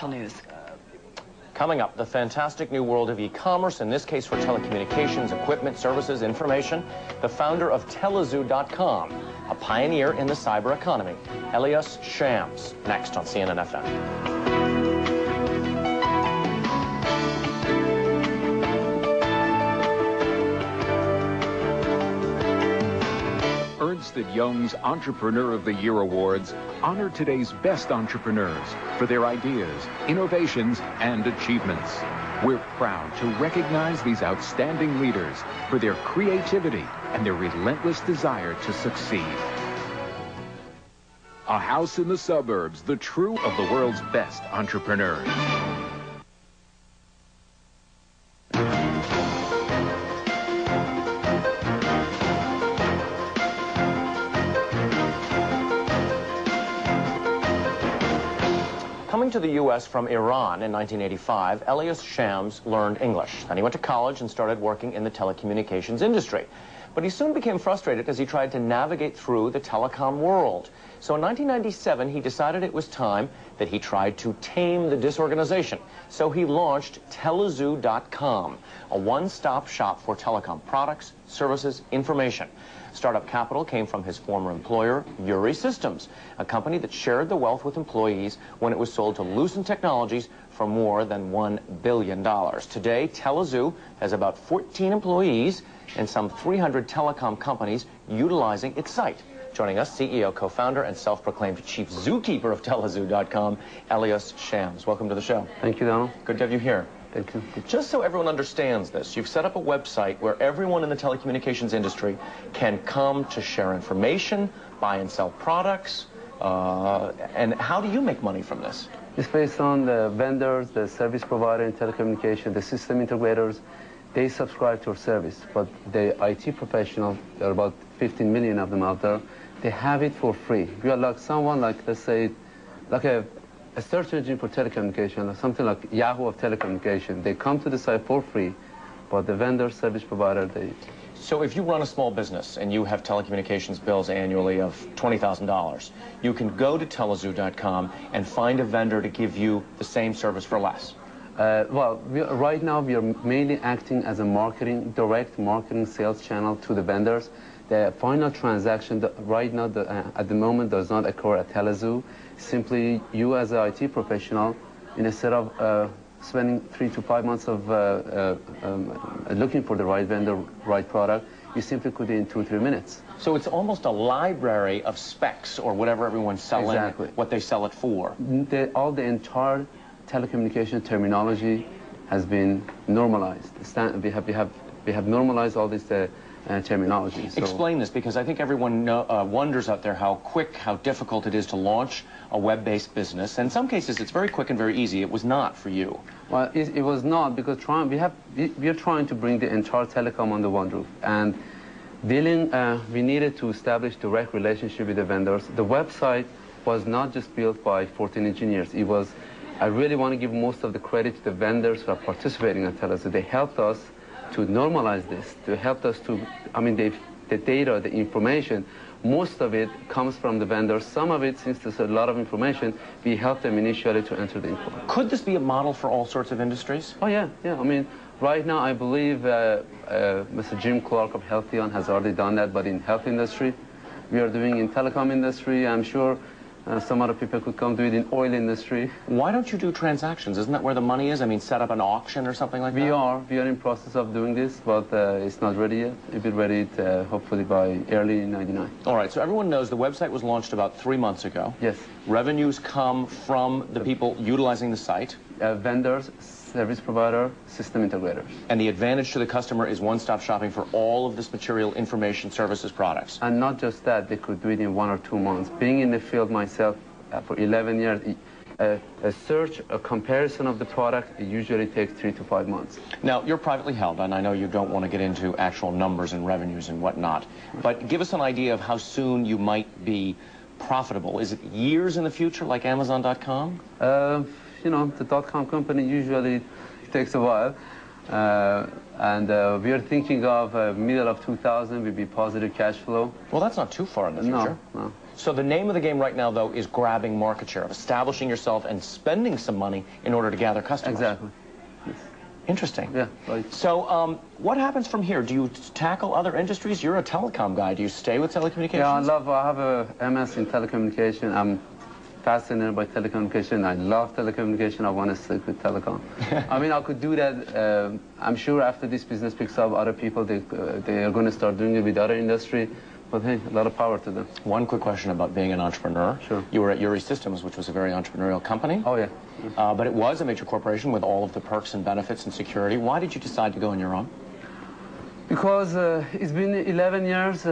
News. Coming up, the fantastic new world of e-commerce, in this case for telecommunications, equipment, services, information. The founder of Telezoo.com, a pioneer in the cyber economy. Elias Shams, next on CNN FM. Ernst & Young's Entrepreneur of the Year Awards honor today's best entrepreneurs for their ideas, innovations, and achievements. We're proud to recognize these outstanding leaders for their creativity and their relentless desire to succeed. A house in the suburbs, the true of the world's best entrepreneurs. Coming to the U.S. from Iran in 1985, Elias Shams learned English. Then he went to college and started working in the telecommunications industry. But he soon became frustrated as he tried to navigate through the telecom world. So in 1997, he decided it was time that he tried to tame the disorganization. So he launched Telezoo.com, a one-stop shop for telecom products, services, information. Startup capital came from his former employer, Uri Systems, a company that shared the wealth with employees when it was sold to Lucent Technologies for more than $1 billion. Today, Telezoo has about 14 employees and some 300 telecom companies utilizing its site. Joining us, CEO, co-founder, and self-proclaimed chief zookeeper of Telezoo.com, Elias Shams. Welcome to the show. Thank you, Donald. Good to have you here. Thank you. Just so everyone understands this, you've set up a website where everyone in the telecommunications industry can come to share information, buy and sell products. And how do you make money from this? It's based on the vendors, the service provider in telecommunication, the system integrators. They subscribe to our service, but the IT professionals, there are about 15 million of them out there, they have it for free. We are like someone like, let's say, like a search engine for telecommunication, or something like Yahoo of telecommunication. They come to the site for free, but the vendor, service provider, they... So if you run a small business and you have telecommunications bills annually of $20,000, you can go to Telezoo.com and find a vendor to give you the same service for less. Right now we are mainly acting as a direct marketing sales channel to the vendors. The final transaction right now, at the moment, does not occur at Telezoo. Simply, you as an IT professional, instead of spending 3 to 5 months of looking for the right vendor, right product, you simply could do it in 2 or 3 minutes. So it's almost a library of specs or whatever everyone's selling, exactly. What they sell it for. The entire telecommunication terminology has been normalized. We have normalized all this terminology. So explain this, because I think everyone wonders out there how quick, how difficult it is to launch a web-based business. In some cases, it's very quick and very easy. It was not for you. Well, it was not, because we are trying to bring the entire telecom under one roof. And we needed to establish direct relationship with the vendors. The website was not just built by 14 engineers. It was, I really want to give most of the credit to the vendors who are participating at Telezoo. They helped us to normalize this, to help us to, the data, the information, most of it comes from the vendors. Some of it, since there's a lot of information, we help them initially to enter the info. Could this be a model for all sorts of industries? Oh, yeah. Right now, I believe Mr. Jim Clark of Healthion has already done that, but in health industry, we are doing in telecom industry. I'm sure some other people could come do it in oil industry. Why don't you do transactions? Isn't that where the money is? Set up an auction or something like that? We are in process of doing this, but it's not ready yet. It'll be ready hopefully by early '99. All right, so everyone knows the website was launched about 3 months ago. Yes. Revenues come from the people utilizing the site. Vendors, service provider, system integrators. And the advantage to the customer is one-stop shopping for all of this material, information, services, products. And not just that, they could do it in 1 or 2 months. Being in the field myself for 11 years, a comparison of the product, it usually takes 3 to 5 months. Now, you're privately held, and I know you don't want to get into actual numbers and revenues and whatnot, but give us an idea of how soon you might be profitable. Is it years in the future, like Amazon.com? The .com company usually takes a while. And we are thinking of middle of 2000 will be positive cash flow. Well, that's not too far in the future. No. So the name of the game right now, though, is grabbing market share, of establishing yourself and spending some money in order to gather customers. Exactly. Yes. Interesting. Yeah, right. So what happens from here? Do you tackle other industries? You're a telecom guy. Do you stay with telecommunications? Yeah, I have a MS in telecommunication. I'm fascinated by telecommunication. I love telecommunication. I want to stick with telecom. I mean, I could do that. I'm sure after this business picks up, other people, they are going to start doing it with other industry. But hey, a lot of power to them. One quick question about being an entrepreneur. Sure. You were at Uri Systems, which was a very entrepreneurial company. Oh, yeah. But it was a major corporation with all of the perks and benefits and security. Why did you decide to go on your own? Because it's been 11 years,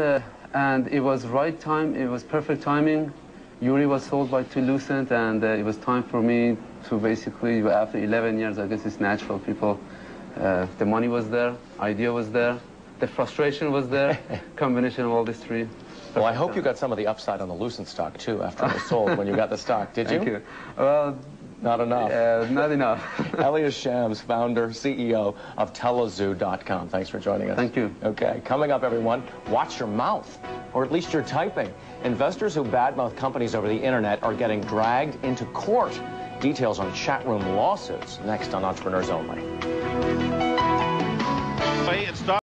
and it was right time. It was perfect timing. Uri was sold by Lucent, and it was time for me to basically, after 11 years, I guess it's natural. People, the money was there, idea was there, the frustration was there, combination of all these three. Well, I hope you got some of the upside on the Lucent stock, too, after it was sold when you got the stock. Did you? Thank you. Well, not enough. Not enough. Elias Shams, founder, CEO of Telezoo.com. Thanks for joining us. Thank you. Okay, coming up, everyone, watch your mouth, or at least your typing. Investors who badmouth companies over the internet are getting dragged into court. Details on chat room lawsuits next on Entrepreneurs Only.